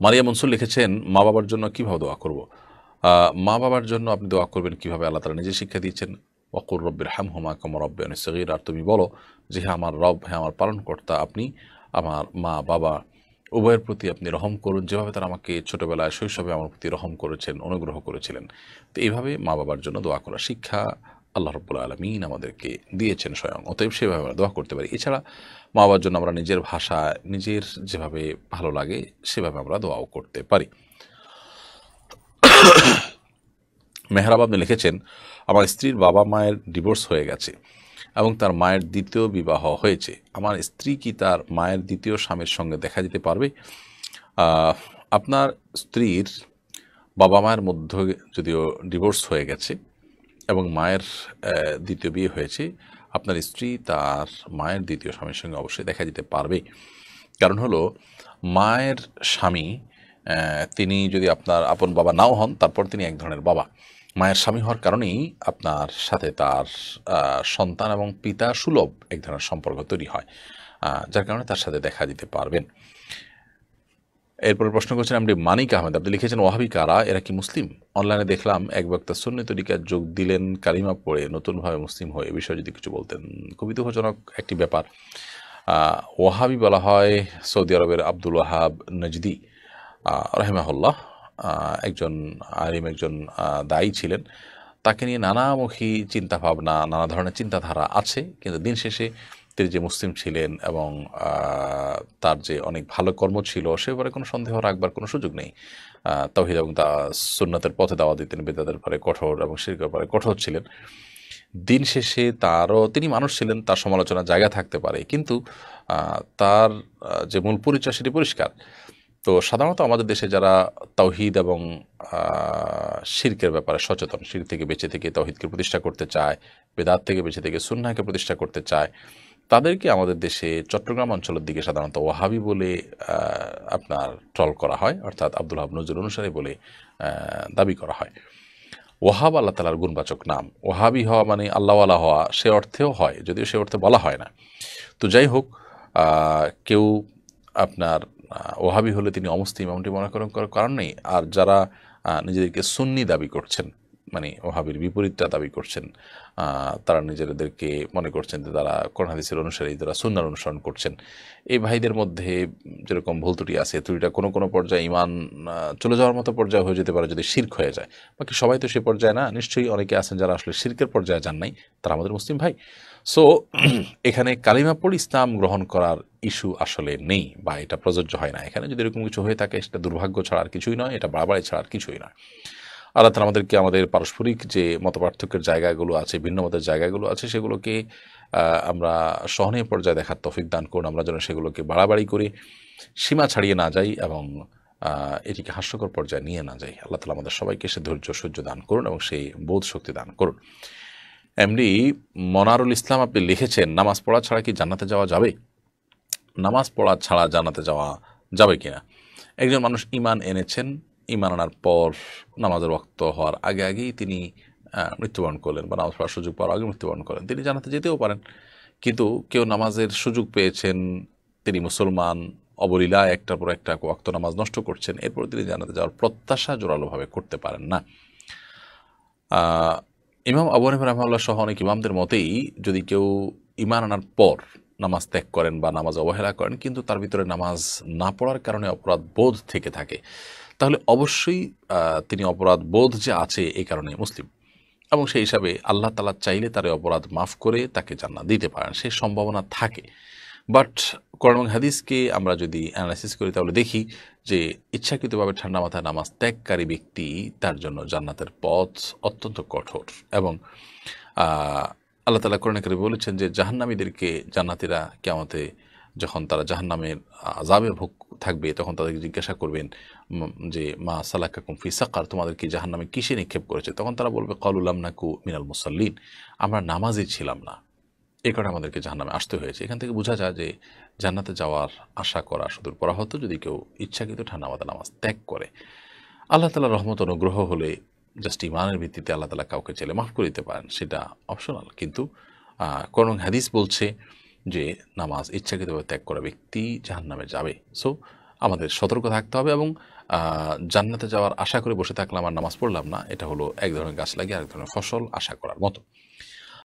মারিয়া মনসুর লিখেছেন, মা বাবার জন্য কীভাবে দোয়া করব। মা বাবার জন্য আপনি দোয়া করবেন কীভাবে, আল্লাহ তাআলা নিজে শিক্ষা দিয়েছেন, ওয়াকুর রব্বির হামহুমা কামা রাব্বায়ানি সগীরা। আর তুমি বলো যে হ্যাঁ আমার রব, হ্যাঁ আমার পালনকর্তা, আপনি আমার মা বাবা উভয়ের প্রতি আপনি রহম করুন, যেভাবে তারা আমাকে ছোটোবেলায় শৈশবে আমার প্রতি রহম করেছেন, অনুগ্রহ করেছিলেন। তো এইভাবে মা বাবার জন্য দোয়া করার শিক্ষা আল্লাহ রাব্বুল আলামিন আমাদেরকে দিয়েছেন স্বয়ং, অতএব সেভাবে আমরা দোয়া করতে পারি। এছাড়া মা বাবার জন্য আমরা নিজের ভাষা, নিজের যেভাবে ভালো লাগে সেভাবে আমরা দোয়াও করতে পারি। মেহরাব আপনি লিখেছেন, আমার স্ত্রীর বাবা মায়ের ডিভোর্স হয়ে গেছে এবং তার মায়ের দ্বিতীয় বিবাহ হয়েছে। আমার স্ত্রী কি তার মায়ের দ্বিতীয় স্বামীর সঙ্গে দেখা দিতে পারবে? আপনার স্ত্রীর বাবা মায়ের মধ্যে যদিও ডিভোর্স হয়ে গেছে এবং মায়ের দ্বিতীয় বিয়ে হয়েছে, আপনার স্ত্রী তার মায়ের দ্বিতীয় স্বামীর সঙ্গে অবশ্যই দেখা দিতে পারবে। কারণ হলো, মায়ের স্বামী তিনি যদি আপনার আপন বাবা নাও হন, তারপর তিনি এক ধরনের বাবা। মায়ের স্বামী হওয়ার কারণেই আপনার সাথে তার সন্তান এবং পিতা সুলভ এক ধরনের সম্পর্ক তৈরি হয়, যার কারণে তার সাথে দেখা দিতে পারবেন। এরপর প্রশ্ন করছেন আপনি মানিক আহমেদ, আপনি লিখেছেন ওয়াহাবি কারা, এরা কি মুসলিম? অনলাইনে দেখলাম এক বক্তা সুন্নি তরিকায় যোগ দিলেন, কালিমা পড়ে নতুনভাবে মুসলিম হয়ে, এ বিষয়ে যদি কিছু বলতেন। খুবই দুঃখজনক একটি ব্যাপার। ওয়াহাবি বলা হয় সৌদি আরবের আব্দুল ওয়াহাব নজদি রাহিমাহুল্লাহ, একজন আলিম, একজন দায়ী ছিলেন। তাকে নিয়ে নানামুখী চিন্তাভাবনা, নানা ধরনের চিন্তাধারা আছে, কিন্তু দিন শেষে তিনি যে মুসলিম ছিলেন এবং তার যে অনেক ভালো কর্ম ছিল সে ব্যাপারে কোনো সন্দেহ রাখবার কোনো সুযোগ নেই। তাওহীদ এবং সুন্নাতের পথে দাওয়াত দিতেন, বিদআতের ব্যাপারে কঠোর এবং শিরকের ব্যাপারে কঠোর ছিলেন। দিন শেষে তিনি মানুষ ছিলেন, তার সমালোচনার জায়গা থাকতে পারে, কিন্তু তার যে মূল পরিচয় সেটি পরিষ্কার। তো সাধারণত আমাদের দেশে যারা তাওহীদ এবং শিরকের ব্যাপারে সচেতন, শিরক থেকে বেঁচে থেকে তাওহীদকে প্রতিষ্ঠা করতে চায়, বেদাত থেকে বেঁচে থেকে সুন্নাহকে প্রতিষ্ঠা করতে চায়, তাদেরকে আমাদের দেশে চট্টগ্রাম অঞ্চলের দিকে সাধারণত ওয়াহাবি বলে আপনার ট্রল করা হয়, অর্থাৎ আব্দুল ওয়াহাব নজরুল অনুসারী বলে দাবি করা হয়। ওয়াহাব আল্লাহ তাআলার গুণবাচক নাম। ওয়াহাবি হওয়া মানে আল্লাহওয়ালা হওয়া, সে অর্থেও হয়, যদিও সে অর্থে বলা হয় না। তো যাই হোক, কেউ আপনার ওয়াহাবি হলে তিনি অমুসলিম এমনটি মনে করার কারণ নেই। আর যারা নিজেদেরকে সুন্নি দাবি করছেন, মানে ওয়াহাবির বিপরীতটা দাবি করছেন, তারা নিজেদেরকে মনে করছেন যে তারা কোরআন হাদিসের অনুসারী, তারা সুন্নাহর অনুসরণ করছেন। এই ভাইদের মধ্যে যেরকম ভুল ত্রুটি আছে, ত্রুটিটা কোনো কোনো পর্যায়ে ঈমান চলে যাওয়ার মতো পর্যায়ে হয়ে যেতে পারে যদি শিরক হয়ে যায়। বাকি সবাই তো সে পর্যায়ে না, নিশ্চয়ই অনেকে আছেন যারা আসলে শিরকের পর্যায়ে যান নাই, তারা আমাদের মুসলিম ভাই। সো এখানে কালিমা পড়ে ইসলাম গ্রহণ করার ইস্যু আসলে নেই, বা এটা প্রযোজ্য হয় না। এখানে যদি এরকম কিছু হয়ে থাকে সেটা দুর্ভাগ্য ছাড়া আর কিছুই নয়, এটা বাড়াবাড়ি ছাড়া আর কিছুই নয়। আল্লাহ তাআলা আমাদেরকে আমাদের পারস্পরিক যে মতপার্থক্যের জায়গাগুলো আছে, ভিন্ন মতের জায়গাগুলো আছে, সেগুলোকে আমরা সহনীয় পর্যায়ে দেখার তৌফিক দান করুন। আমরা যেন সেগুলোকে বাড়াবাড়ি করে সীমা ছাড়িয়ে না যাই এবং এটিকে হাস্যকর পর্যায়ে নিয়ে না যাই। আল্লাহ তাআলা আমাদের সবাইকে সে ধৈর্য সহ্য দান করুন এবং সেই বোধ শক্তি দান করুন। এমডি মনারুল ইসলাম আপনি লিখেছেন, নামাজ পড়া ছাড়া কি জান্নাতে যাওয়া যাবে? নামাজ পড়া ছাড়া জান্নাতে যাওয়া যাবে কিনা? একজন মানুষ ঈমান এনেছেন, ঈমান আনার পর নামাজের ওয়াক্ত হওয়ার আগে আগেই তিনি মৃত্যুবরণ করলেন, বা নামাজ পড়ার সুযোগ পাওয়ার আগে মৃত্যুবরণ করেন, তিনি জান্নাতে যেতেও পারেন। কিন্তু কেউ নামাজের সুযোগ পেয়েছেন, তিনি মুসলমান, অবলীলায় একটার পর একটা ওয়াক্ত নামাজ নষ্ট করছেন, এরপর তিনি জান্নাতে যাওয়ার প্রত্যাশা জোরালোভাবে করতে পারেন না। ইমাম আবু হানিফা রাহিমাহুল্লাহ সহ অনেক ইমামদের মতেই যদি কেউ ঈমান আনার পর নামাজ ত্যাগ করেন বা নামাজ অবহেলা করেন, কিন্তু তার ভিতরে নামাজ না পড়ার কারণে অপরাধ বোধ থেকে থাকে, তাহলে অবশ্যই তিনি অপরাধ বোধ যে আছে এই কারণে মুসলিম, এবং সেই হিসাবে আল্লাহ তাআলা চাইলে তার অপরাধ মাফ করে তাকে জান্নাত দিতে পারেন, সে সম্ভাবনা থাকে। বাট কোরআন এবং হাদিসকে আমরা যদি অ্যানালাইসিস করি তাহলে দেখি যে ইচ্ছাকৃতভাবে ঠান্ডা মাথায় নামাজ ত্যাগকারী ব্যক্তি, তার জন্য জান্নাতের পথ অত্যন্ত কঠোর। এবং আল্লাহ তাআলা কোরআনে কারিমে বলেছেন যে জাহান্নামীদেরকে জান্নাতীরা কিয়ামতে যখন তারা জাহান্নামের আযাবে ভোগ থাকবে, তখন তাদেরকে জিজ্ঞাসা করবেন যে মা সালাকাকুম ফি সাকার, তোমাদেরকে জাহান্নামে কিসে নিক্ষেপ করেছে? তখন তারা বলবে ক্বালু লাম নাকু মিনাল মুসাল্লিন, আমরা নামাজি ছিলাম না, এই কারণে আমাদেরকে জাহান্নামে আসতে হয়েছে। এখান থেকে বোঝা যায় যে জান্নাতে যাওয়ার আশা করা সুদূর পরাহত যদি কেউ ইচ্ছাকৃত ঠান্ডা মাথায় নামাজ ত্যাগ করে। আল্লাহ তাআলার রহমত অনুগ্রহ হলে জাস্ট ঈমানের ভিত্তিতে আল্লাহ তাআলা কাউকে চাইলে মাফ করে দিতে পারেন, সেটা অপশনাল। কিন্তু কোরআন হাদিস বলছে যে নামাজ ইচ্ছাকৃতভাবে ত্যাগ করা ব্যক্তি জাহান্নামে যাবে। সো আমাদের সতর্ক থাকতে হবে এবং জান্নাতে যাওয়ার আশা করে বসে থাকলাম আর নামাজ পড়লাম না, এটা হলো এক ধরনের গাছ লাগিয়ে আরেক ধরনের ফসল আশা করার মতো।